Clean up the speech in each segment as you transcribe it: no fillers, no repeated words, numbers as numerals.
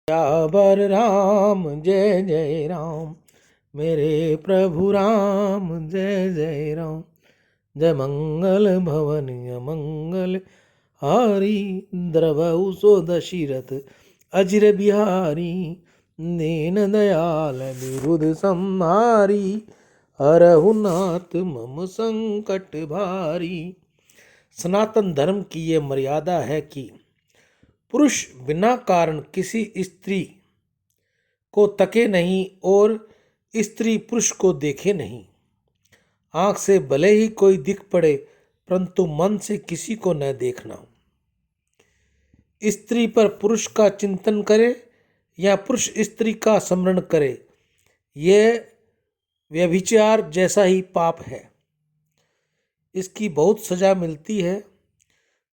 सियावर राम जय जय राम, मेरे प्रभु राम जय जय राम। जय मंगल भवन अमंगल हारी, द्रवहु सो दशरथ अजिर बिहारी। दीन दयाल विबुध संहारी, हरहु नाथ मम संकट भारी। सनातन धर्म की ये मर्यादा है कि पुरुष बिना कारण किसी स्त्री को तके नहीं और स्त्री पुरुष को देखे नहीं। आंख से भले ही कोई दिख पड़े परंतु मन से किसी को न देखना। स्त्री पर पुरुष का चिंतन करे या पुरुष स्त्री का स्मरण करे, यह व्यभिचार जैसा ही पाप है। इसकी बहुत सजा मिलती है।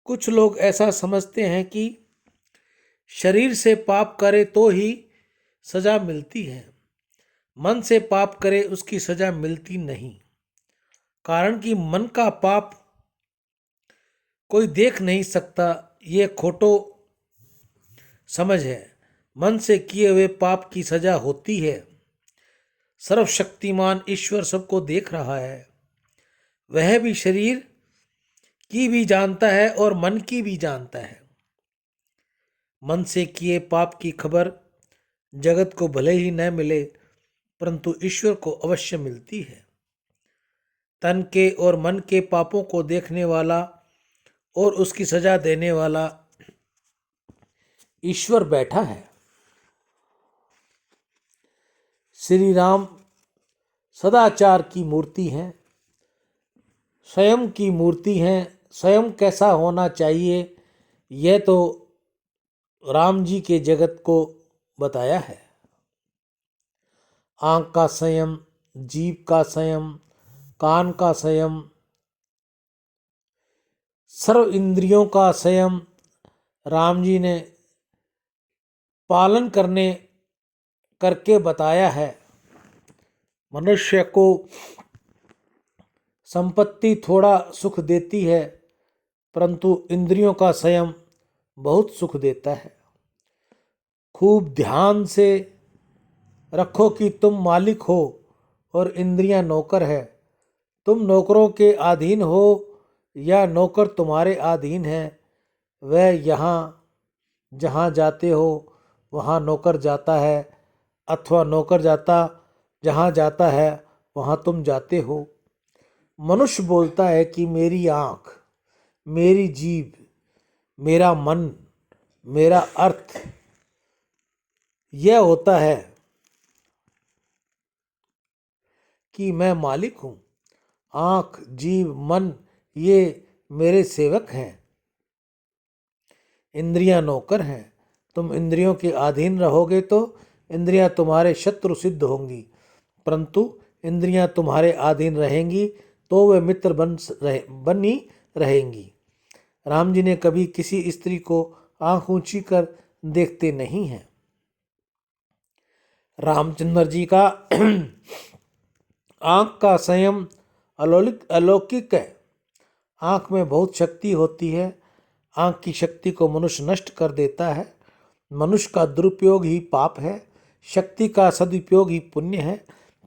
कुछ लोग ऐसा समझते हैं कि शरीर से पाप करे तो ही सजा मिलती है, मन से पाप करे उसकी सजा मिलती नहीं। कारण कि मन का पाप कोई देख नहीं सकता, ये खोटो समझ है। मन से किए हुए पाप की सजा होती है। सर्वशक्तिमान ईश्वर सबको देख रहा है। वह भी शरीर की भी जानता है और मन की भी जानता है। मन से किए पाप की खबर जगत को भले ही न मिले परंतु ईश्वर को अवश्य मिलती है। तन के और मन के पापों को देखने वाला और उसकी सजा देने वाला ईश्वर बैठा है। श्री राम सदाचार की मूर्ति हैं, स्वयं की मूर्ति हैं। स्वयं कैसा होना चाहिए यह तो राम जी के जगत को बताया है। आँख का संयम, जीभ का संयम, कान का संयम, सर्व इंद्रियों का संयम राम जी ने पालन करके बताया है। मनुष्य को संपत्ति थोड़ा सुख देती है परंतु इंद्रियों का संयम बहुत सुख देता है। खूब ध्यान से रखो कि तुम मालिक हो और इंद्रियां नौकर है। तुम नौकरों के अधीन हो या नौकर तुम्हारे अधीन है। वह यहाँ जहाँ जाते हो वहाँ नौकर जाता है, अथवा नौकर जहाँ जाता है वहाँ तुम जाते हो। मनुष्य बोलता है कि मेरी आँख, मेरी जीभ, मेरा मन, मेरा अर्थ, यह होता है कि मैं मालिक हूँ। आँख, जीभ, मन ये मेरे सेवक हैं, इंद्रियां नौकर हैं। तुम इंद्रियों के अधीन रहोगे तो इंद्रियां तुम्हारे शत्रु सिद्ध होंगी, परंतु इंद्रियां तुम्हारे अधीन रहेंगी तो वे मित्र बनी रहेंगी। राम जी ने कभी किसी स्त्री को आंख ऊंची कर देखते नहीं हैं। रामचंद्र जी का आंख का संयम अलौकिक है। आंख में बहुत शक्ति होती है। आंख की शक्ति को मनुष्य नष्ट कर देता है। मनुष्य का दुरुपयोग ही पाप है, शक्ति का सदुपयोग ही पुण्य है।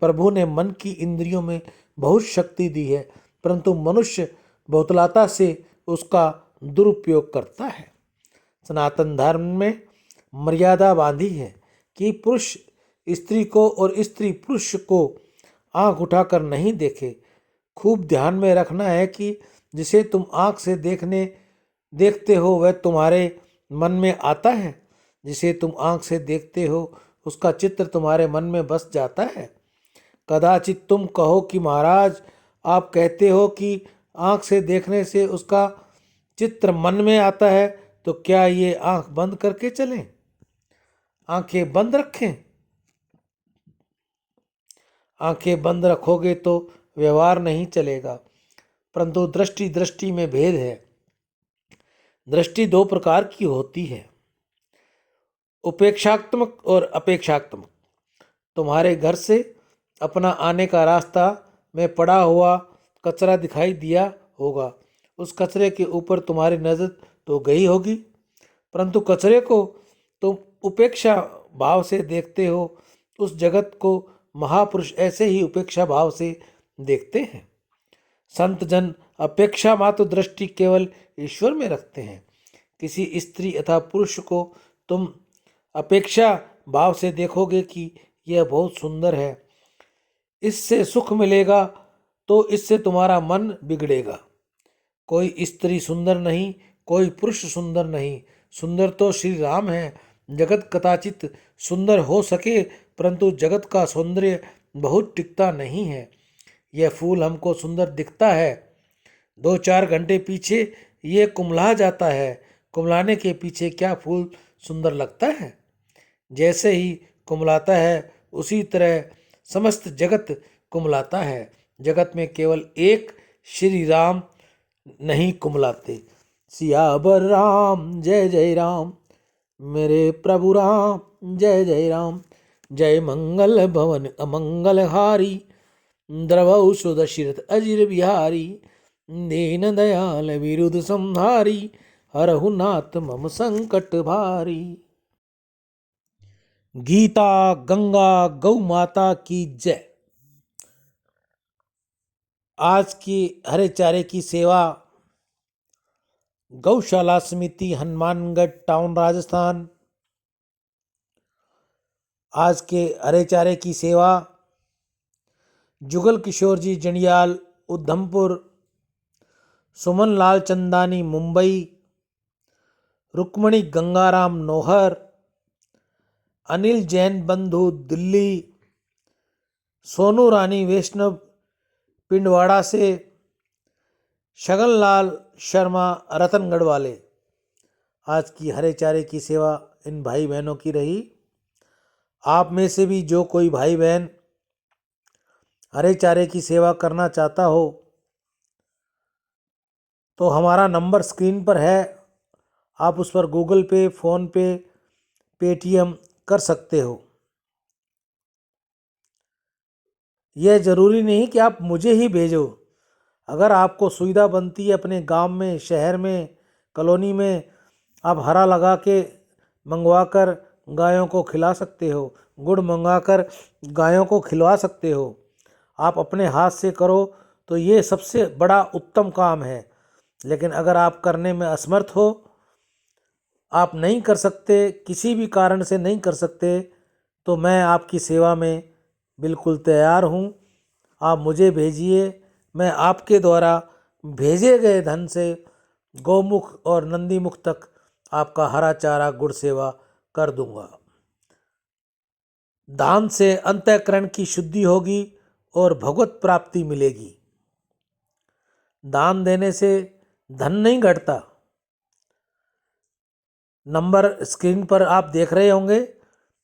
प्रभु ने मन की इंद्रियों में बहुत शक्ति दी है परंतु मनुष्य बहुतलाता से उसका दुरुपयोग करता है। सनातन धर्म में मर्यादा बांधी है कि पुरुष स्त्री को और स्त्री पुरुष को आंख उठाकर नहीं देखे। खूब ध्यान में रखना है कि जिसे तुम आंख से देखते हो वह तुम्हारे मन में आता है। जिसे तुम आंख से देखते हो उसका चित्र तुम्हारे मन में बस जाता है। कदाचित तुम कहो कि महाराज आप कहते हो कि आंख से देखने से उसका चित्र मन में आता है, तो क्या ये आंख बंद करके चलें? आंखें बंद रखें? आंखें बंद रखोगे तो व्यवहार नहीं चलेगा। परंतु दृष्टि में भेद है। दृष्टि दो प्रकार की होती है, उपेक्षात्मक और अपेक्षात्मक। तुम्हारे घर से अपना आने का रास्ता में पड़ा हुआ कचरा दिखाई दिया होगा। उस कचरे के ऊपर तुम्हारी नज़र तो गई होगी परंतु कचरे को तुम उपेक्षा भाव से देखते हो उस जगत को महापुरुष ऐसे ही उपेक्षा भाव से देखते हैं। संत जन अपेक्षा मात्र दृष्टि केवल ईश्वर में रखते हैं। किसी स्त्री अथवा पुरुष को तुम अपेक्षा भाव से देखोगे कि यह बहुत सुंदर है, इससे सुख मिलेगा, तो इससे तुम्हारा मन बिगड़ेगा। कोई स्त्री सुंदर नहीं, कोई पुरुष सुंदर नहीं, सुंदर तो श्री राम है। जगत कदाचित सुंदर हो सके, परंतु जगत का सौंदर्य बहुत टिकता नहीं है। यह फूल हमको सुंदर दिखता है, 2-4 घंटे पीछे ये कुम्हला जाता है, कुम्हलाने के पीछे क्या फूल सुंदर लगता है। जैसे ही कुम्हलाता है उसी तरह समस्त जगत कुम्हलाता है। जगत में केवल एक श्री राम नहीं कुम्हलाते। सियावर राम जय जय राम, मेरे प्रभु राम जय जय राम। जय मंगल भवन अमंगल हारी, द्रवौ सुदशरथ अजिर बिहारी। दीन दयाल विरुद्ध संहारी, हरहु नाथ मम संकट भारी। गीता गंगा गौ माता की जय। आज की हरे चारे की सेवा गौशाला समिति हनुमानगढ़ टाउन राजस्थान। आज के हरे चारे की सेवा जुगल किशोर जी जंडियाल उधमपुर, सुमन लाल चंदानी मुंबई, रुक्मणी गंगाराम नौहर, अनिल जैन बंधु दिल्ली, सोनू रानी वैष्णव पिंडवाड़ा से, शगन लाल शर्मा रतनगढ़ वाले। आज की हरे चारे की सेवा इन भाई बहनों की रही। आप में से भी जो कोई भाई बहन हरे चारे की सेवा करना चाहता हो तो हमारा नंबर स्क्रीन पर है, आप उस पर गूगल पे, फ़ोन पे, पेटीएम कर सकते हो। यह ज़रूरी नहीं कि आप मुझे ही भेजो। अगर आपको सुविधा बनती है अपने गांव में, शहर में, कॉलोनी में, आप हरा लगा के मंगवा कर गायों को खिला सकते हो, गुड़ मंगा कर गायों को खिलवा सकते हो। आप अपने हाथ से करो तो ये सबसे बड़ा उत्तम काम है। लेकिन अगर आप करने में असमर्थ हो, आप नहीं कर सकते, किसी भी कारण से नहीं कर सकते, तो मैं आपकी सेवा में बिल्कुल तैयार हूँ। आप मुझे भेजिए, मैं आपके द्वारा भेजे गए धन से गौमुख और नंदीमुख तक आपका हरा चारा गुड़ सेवा कर दूंगा। दान से अंतःकरण की शुद्धि होगी और भगवत प्राप्ति मिलेगी। दान देने से धन नहीं घटता। नंबर स्क्रीन पर आप देख रहे होंगे,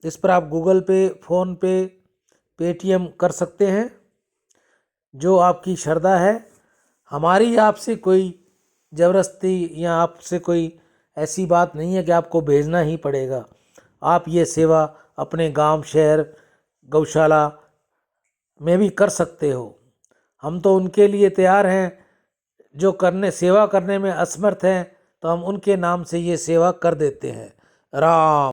इस पर आप गूगल पे, फ़ोन पे, पेटीएम कर सकते हैं। जो आपकी श्रद्धा है, हमारी आपसे कोई ज़बरदस्ती या आपसे कोई ऐसी बात नहीं है कि आपको भेजना ही पड़ेगा। आप ये सेवा अपने गांव, शहर, गौशाला में भी कर सकते हो। हम तो उनके लिए तैयार हैं जो सेवा करने में असमर्थ हैं, तो हम उनके नाम से ये सेवा कर देते हैं। राम।